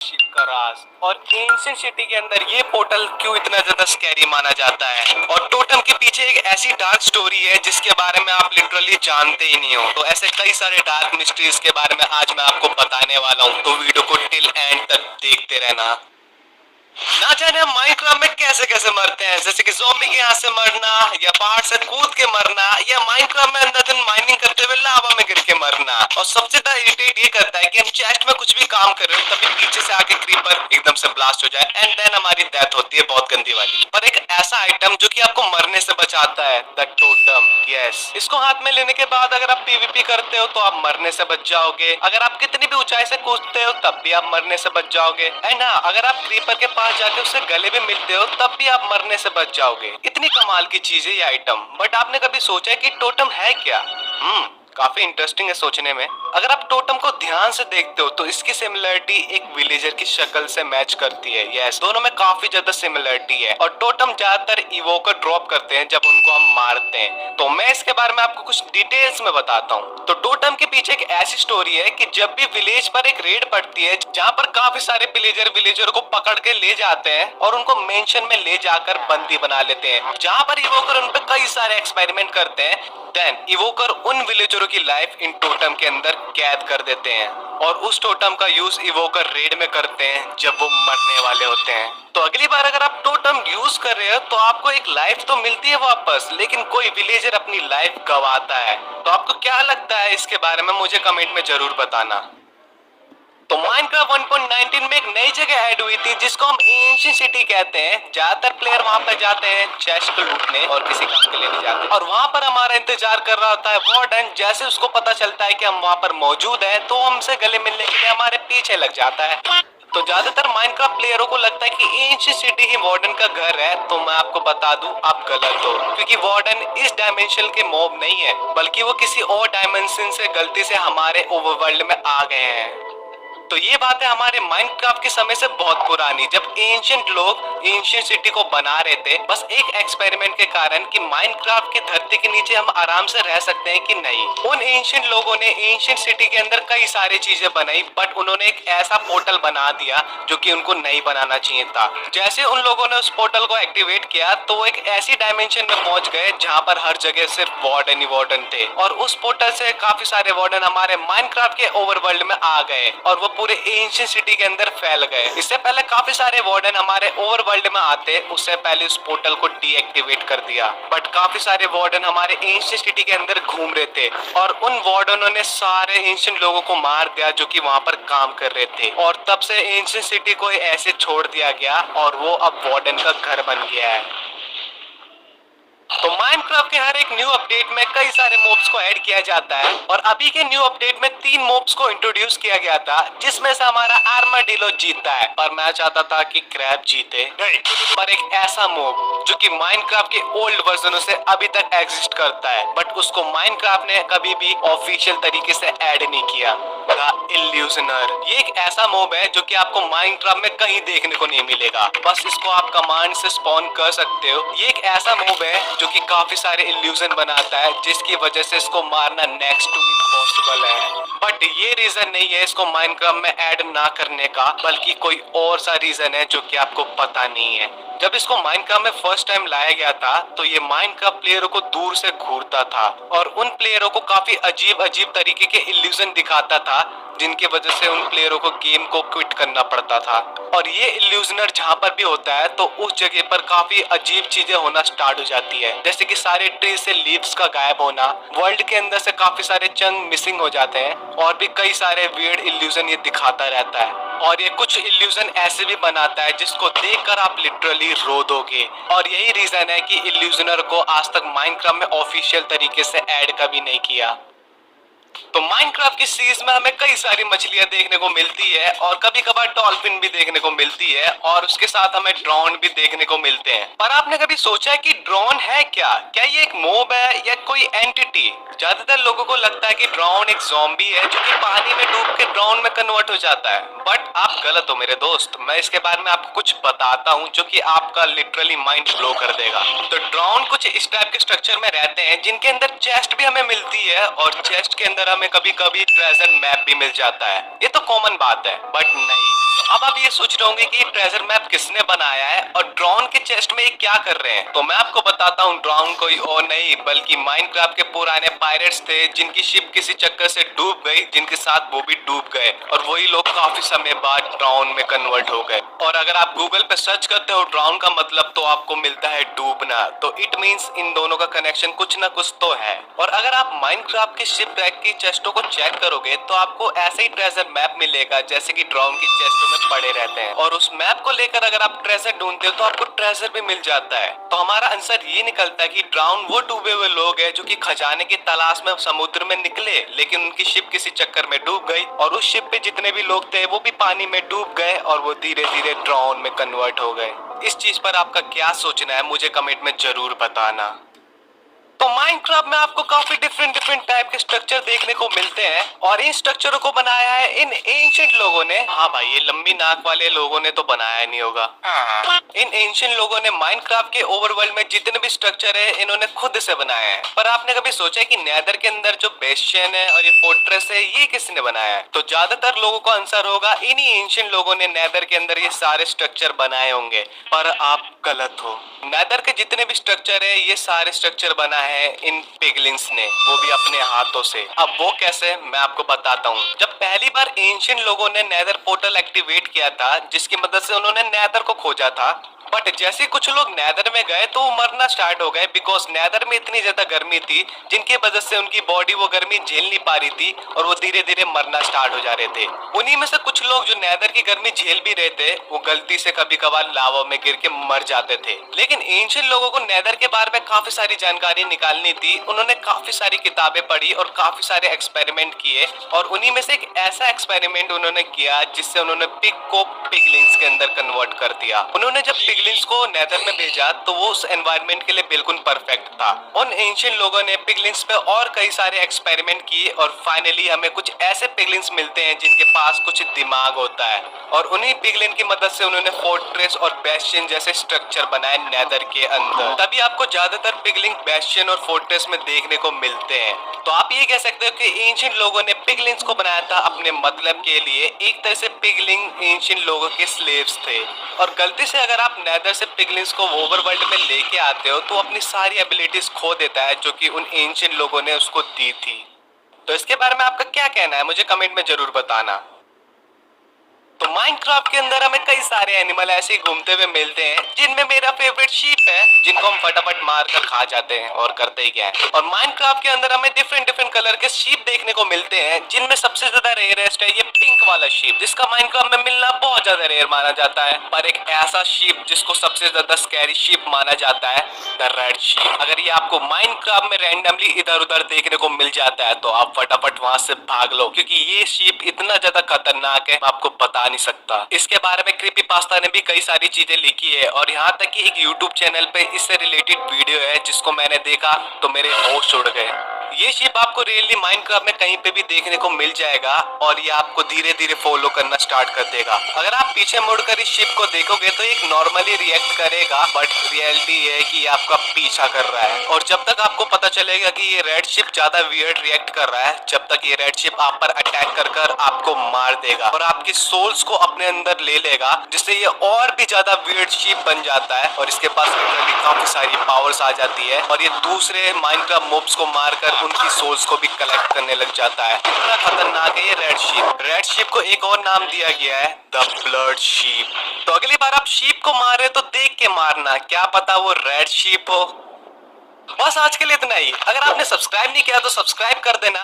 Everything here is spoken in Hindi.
शिव का राज और एंशिएंट सिटी के अंदर ये पोर्टल क्यों इतना ज्यादा स्कैरी माना जाता है और टोटम के पीछे एक ऐसी डार्क स्टोरी है जिसके बारे में आप लिटरली जानते ही नहीं हो। तो ऐसे कई सारे डार्क मिस्ट्रीज के बारे में आज मैं आपको बताने वाला हूँ, तो वीडियो को टिल एंड तक देखते रहना। ना जाने हम माइनक्राफ्ट में कैसे कैसे मरते हैं, जैसे कि ज़ॉम्बी के यहाँ से मरना या पहाड़ से कूद के मरना या माइनक्राफ्ट में अंदर दिन माइनिंग करते हुए लावा में गिर के मरना। और सबसे ज्यादा इरिटेट ये करता है कि हम चेस्ट में कुछ भी काम कर रहे हो तभी पीछे से आके क्रीपर एकदम से ब्लास्ट हो जाए एंड देन हमारी डेथ होती है बहुत गंदी वाली। पर एक ऐसा आइटम जो कि आपको मरने से बचाता है, द टोटम। यस, इसको हाथ में लेने के बाद अगर आप पीवीपी करते हो तो आप मरने से बच जाओगे। अगर आप कितनी भी ऊंचाई से कूदते हो तब भी आप मरने से बच जाओगे। एंड हाँ, अगर आप क्रीपर के पास जाके उससे गले भी मिलते हो तब भी आप मरने से बच जाओगे। इतनी कमाल की चीज है ये आइटम। बट आपने कभी सोचा है कि टोटम है क्या? काफी इंटरेस्टिंग है सोचने में। अगर आप टोटम को ध्यान से देखते हो तो इसकी सिमिलरिटी एक विलेजर की शक्ल से मैच करती है। यस, दोनों में काफी ज्यादा सिमिलरिटी है और टोटम ज्यादातर इवोकर ड्रॉप करते हैं जब उनको हम मारते हैं। तो मैं इसके बारे में आपको कुछ डिटेल्स में बताता हूँ। तो टोटम के पीछे एक ऐसी स्टोरी है कि जब भी विलेज पर एक रेड पड़ती है जहाँ पर काफी सारे विलेजर को पकड़ के ले जाते हैं और उनको मेंशन में ले जाकर बंदी बना लेते हैं, जहाँ पर इवोकर उन पे कई सारे एक्सपेरिमेंट करते हैं। देन इवोकर उन विलेजरों की लाइफ इन टोटम के अंदर कैद कर देते हैं और उस टोटम का यूज इवोकर रेड में करते हैं जब वो मरने वाले होते हैं। तो अगली बार अगर आप टोटम यूज कर रहे हो तो आपको एक लाइफ तो मिलती है वापस, लेकिन कोई विलेजर अपनी लाइफ गवाता है। तो आपको क्या लगता है इसके बारे में, मुझे कमेंट में जरूर बताना। तो माइनक्राफ्ट 1.19 में एक नई जगह ऐड हुई थी जिसको हम एंशिएंट सिटी कहते हैं। ज्यादातर प्लेयर वहां पर जाते हैं चेस्ट को लूटने और किसी काम के लिए नहीं जाते, और वहां पर हमारा इंतजार कर रहा होता है वार्डन। जैसे उसको पता चलता है कि हम वहां पर मौजूद हैं तो हमसे गले मिलने के लिए हमारे पीछे लग जाता है। तो ज्यादातर माइनक्राफ्ट प्लेयरों को लगता है कि एंशिएंट सिटी ही वार्डन का घर है। तो मैं आपको बता दूं, आप गलत हो, क्योंकि वार्डन इस डायमेंशन के मॉब नहीं है, बल्कि वो किसी और डायमेंशन से गलती से हमारे ओवरवर्ल्ड में आ गए हैं। तो ये बात है हमारे माइनक्राफ्ट के समय से बहुत पुरानी, जब एंशिएंट लोग एंशिएंट सिटी को बना रहे थे बस एक एक्सपेरिमेंट के कारण कि माइनक्राफ्ट की धरती के नीचे हम आराम से रह सकते हैं कि नहीं। उन एंशिएंट लोगों ने एंशिएंट सिटी के अंदर कई सारी चीजें बनाई, बट उन्होंने एक ऐसा पोर्टल बना दिया जो कि उनको नहीं बनाना चाहिए था। जैसे उन लोगों ने उस पोर्टल को एक्टिवेट किया तो वो एक ऐसी डायमेंशन में पहुंच गए जहां पर हर जगह सिर्फ वार्डन ही वार्डन थे, और उस पोर्टल से काफी सारे वार्डन हमारे माइनक्राफ्ट के ओवरवर्ल्ड में आ गए और वो पूरे एंशिएंट सिटी के अंदर फैल गए। इससे पहले काफी सारे वार्डन हमारे ओवरवर्ल्ड में आते, उससे पहले उस पोर्टल को डीएक्टिवेट कर दिया। बट काफी सारे वार्डन हमारे एंशिएंट सिटी के अंदर घूम रहे थे और उन वार्डनों ने सारे एंशिएंट लोगों को मार दिया जो कि वहां पर काम कर रहे थे, और तब से एंशिएंट सिटी को ऐसे छोड़ दिया गया और वो अब वार्डन का घर बन गया है। तो माइनक्राफ्ट के हर एक न्यू अपडेट में कई सारे मॉब्स को ऐड किया जाता है, और अभी के न्यू अपडेट में 3 मॉब्स को इंट्रोड्यूस किया गया था जिसमें से हमारा आर्माडिलो जीतता है। पर मैं चाहता था कि क्रैब जीते, नहीं, पर एक ऐसा मॉब जो कि माइनक्राफ्ट के ओल्ड वर्जनों से अभी तक एग्जिस्ट करता है, बट उसको माइनक्राफ्ट ने कभी भी ऑफिशियल तरीके से ऐड नहीं किया, द इल्यूजनर। ये एक ऐसा मॉब है जो कि आपको माइनक्राफ्ट में कहीं देखने को नहीं मिलेगा, बस इसको आप कमांड से स्पॉन कर सकते हो। ये एक ऐसा मॉब है जो कि काफी सारे इल्यूजन बनाता है जिसकी वजह से इसको मारना नेक्स्ट टू इम्पॉसिबल है। बट ये रीजन नहीं है इसको माइनक्राफ्ट में ऐड ना करने का, बल्कि कोई और सा रीजन है जो कि आपको पता नहीं है। जब इसको माइनक्राफ्ट में फर्स्ट टाइम लाया गया था तो ये माइनक्राफ्ट प्लेयरों को दूर से घूरता था और उन प्लेयरों को काफी अजीब अजीब तरीके के इल्यूजन दिखाता था जिनकी वजह से उन प्लेयरों को गेम को क्विट करना पड़ता था। और ये इल्यूजनर जहाँ पर भी होता है तो उस जगह पर काफी अजीब चीजें होना स्टार्ट हो जाती है, जैसे कि सारे ट्री से लीव्स का गायब होना, वर्ल्ड के अंदर से काफी सारे चंग मिसिंग हो जाते हैं, और भी कई सारे वियर्ड इल्यूजन ये दिखाता रहता है। और ये कुछ इल्यूजन ऐसे भी बनाता है जिसको देखकर आप लिटरली रो दोगे, और यही रीजन है कि इल्यूजनर को आज तक माइनक्राफ्ट में ऑफिशियल तरीके से ऐड कभी नहीं किया। तो माइनक्राफ्ट की सीरीज में हमें कई सारी मछलियां देखने को मिलती है और कभी कभार डॉल्फिन भी देखने को मिलती है, और उसके साथ हमें ड्रोन भी देखने को मिलते हैं। पर आपने कभी सोचा है कि ड्रोन है क्या? क्या ये एक मॉब है या कोई एंटिटी? ज्यादातर लोगों को लगता है कि ड्रोन एक ज़ॉम्बी है जो कि पानी में डूब के ड्रोन में कन्वर्ट हो जाता है, बट आप गलत हो मेरे दोस्त। मैं इसके बारे में आपको कुछ बताता हूँ जो कि आपका लिटरली माइंड ब्लो कर देगा। तो ड्रोन कुछ इस टाइप के स्ट्रक्चर में रहते हैं जिनके अंदर चेस्ट भी हमें मिलती है, और चेस्ट के अंदर हमें कभी कभी ट्रेजर मैप भी मिल जाता है। ये तो कॉमन बात है, बट नहीं। अब आप ये सोच रहे होंगे कि ये ट्रेजर मैप किसने बनाया है और ड्रोन के चेस्ट में ये क्या कर रहे हैं। तो मैं आपको बताता हूँ, ड्रोन कोई और नहीं बल्कि माइनक्राफ्ट के पुराने पायरेट्स थे जिनकी शिप किसी चक्कर से डूब गई, जिनके साथ वो भी डूब गए और वही लोग काफी समय बाद ड्रोन में कन्वर्ट हो गए। और अगर आप गूगल पे सर्च करते हो ड्रोन का मतलब तो आपको मिलता है डूबना। तो इट मींस इन दोनों का कनेक्शन कुछ ना कुछ तो है। और अगर आप माइनक्राफ्ट की शिप रैक की चेस्टों को चेक करोगे तो आपको ऐसे ही ट्रेजर मैप मिलेगा जैसे कि ड्रोन की चेस्टों में पड़े रहते हैं। और उस मैप को लेकर अगर आप ट्रेजर ढूंढते हो तो आपको ट्रेजर भी मिल जाता है। तो हमारा आंसर ये निकलता है कि ड्रोन वो डूबे हुए लोग हैं जो कि खजाने की तलाश में समुद्र में निकले, लेकिन उनकी शिप किसी चक्कर में डूब गई और उस शिप पे जितने भी लोग थे वो भी पानी में डूब गए और वो धीरे धीरे ड्रोन में कन्वर्ट हो गए। इस चीज पर आपका क्या सोचना है मुझे कमेंट में जरूर बताना। तो माइनक्राफ्ट में आपको काफी डिफरेंट टाइप के स्ट्रक्चर देखने को मिलते हैं और इन स्ट्रक्चरों को बनाया है इन एंशिएंट लोगों ने। हाँ भाई, ये लंबी नाक वाले लोगों ने तो बनाया नहीं होगा। इन एंशिएंट लोगों ने माइनक्राफ्ट के ओवरवर्ल्ड में जितने भी स्ट्रक्चर है इन्होंने खुद से बनाया है। पर आपने कभी सोचा है कि नेदर के अंदर जो बेस्टियन है और ये फोर्ट्रेस है ये किसने बनाया है? तो ज्यादातर लोगों का आंसर होगा इन्हीं एंशिएंट लोगों ने नेदर के अंदर ये सारे स्ट्रक्चर बनाए होंगे। पर आप गलत हो। नेदर के जितने भी स्ट्रक्चर है ये सारे स्ट्रक्चर बना है इन पिगलिंग्स ने, वो भी अपने हाथों से। अब वो कैसे, मैं आपको बताता हूँ। जब पहली बार एंशिएंट लोगों ने नेदर पोर्टल एक्टिवेट किया था जिसकी मदद से उन्होंने नेदर को खोजा था, बट जैसे कुछ लोग नेदर में गए तो वो मरना स्टार्ट हो गए बिकॉज नेदर में इतनी ज्यादा गर्मी थी जिनकी वजह से उनकी बॉडी वो गर्मी झेल नहीं पा रही थी और वो धीरे धीरे मरना स्टार्ट हो जा रहे थे। उन्हीं में से कुछ लोग जो नेदर की गर्मी झेल भी रहे थे वो गलती से कभी कभार लावा में गिर के मर जाते थे। लेकिन एंशिएंट लोगों को नेदर के बारे में काफी सारी जानकारी निकालनी थी। उन्होंने काफी सारी किताबें पढ़ी और काफी सारे एक्सपेरिमेंट किए और उन्हीं में से एक ऐसा एक्सपेरिमेंट उन्होंने किया जिससे उन्होंने पिग को पिगलिंग्स के अंदर कन्वर्ट कर दिया। उन्होंने जब पिगलिंग्स को नेदर में भेजा तो वो उस एनवायरनमेंट के लिए बिल्कुल परफेक्ट था। उन एंशिएंट लोगों ने पिगलिंग्स पे और कई सारे एक्सपेरिमेंट किए और फाइनली हमें कुछ ऐसे पिगलिंग्स मिलते हैं जिनके पास कुछ दिमाग होता है और उन्हीं पिगलिन की मदद से उन्होंने फोर्ट्रेस और बेस्टियन जैसे स्ट्रक्चर बनाए नेदर के अंदर। तभी आपको ज्यादातर पिगलिंग बेस्टियन और फोर्ट्रेस में देखने को मिलते हैं। तो आप ये कह सकते हो कि एंशिएंट लोगों ने पिगलिंग्स को बनाया था अपने मतलब के लिए। एक तरह से पिगलिंग एंशिएंट लोगों के स्लेव्स थे और गलती से अगर आप नेदर से पिगलिंग्स को ओवरवर्ल्ड में लेके आते हो तो अपनी सारी एबिलिटीज खो देता है जो कि उन एंशिएंट लोगों ने उसको दी थी। तो इसके बारे में आपका क्या कहना है मुझे कमेंट में जरूर बताना। तो माइनक्राफ्ट के अंदर हमें कई सारे एनिमल ऐसे घूमते हुए मिलते हैं जिनमें मेरा फेवरेट शीप है जिनको हम फटाफट मार कर खा जाते हैं और करते ही क्या है। और माइनक्राफ्ट के अंदर हमें डिफरेंट कलर के शीप देखने को मिलते हैं जिनमें सबसे ज्यादा रेयरेस्ट है ये पिंक वाला शीप जिसका माइनक्राफ्ट में मिलना बहुत ज्यादा रेयर माना जाता है। पर एक ऐसा शीप जिसको सबसे ज्यादा स्कैरी शीप माना जाता है द रेड शीप। अगर ये आपको माइनक्राफ्ट में रैंडमली इधर उधर देखने को मिल जाता है तो आप फटाफट वहां से भाग लो क्योंकि ये शीप इतना ज्यादा खतरनाक है आपको बता नहीं सकता। इसके बारे में क्रीपीपास्ता ने भी कई सारी चीजें लिखी है और यहाँ तक कि एक यूट्यूब चैनल पे इससे रिलेटेड वीडियो है जिसको मैंने देखा तो मेरे होश उड़ गए। ये शिप आपको रियली माइनक्राफ्ट में कहीं पे भी देखने को मिल जाएगा और ये आपको धीरे धीरे फॉलो करना स्टार्ट कर देगा। अगर आप पीछे मुड़कर इस शिप को देखोगे तो एक नॉर्मली रिएक्ट करेगा बट रियलिटी है कि ये आपका पीछा कर रहा है। और जब तक आपको पता चलेगा कि ये रेड शिप ज्यादा वियर्ड रिएक्ट कर रहा है जब तक ये रेड शिप आप पर अटैक कर आपको मार देगा और आपकी सोल्स को अपने अंदर ले लेगा जिससे ये और भी ज्यादा वियर्ड शिप बन जाता है और इसके पास लिटरली काफी सारी पावर्स आ जाती है और ये दूसरे माइनक्राफ्ट मॉब्स को मारकर उनकी सोल्स को भी कलेक्ट करने लग जाता है। इतना खतरनाक है ये रेड शिप। रेड शिप को एक और नाम दिया गया है द ब्लड शिप। तो अगली बार आप शिप को मारे तो देख के मारना, क्या पता वो रेड शिप हो। बस आज के लिए इतना ही। अगर आपने सब्सक्राइब नहीं किया तो सब्सक्राइब कर देना।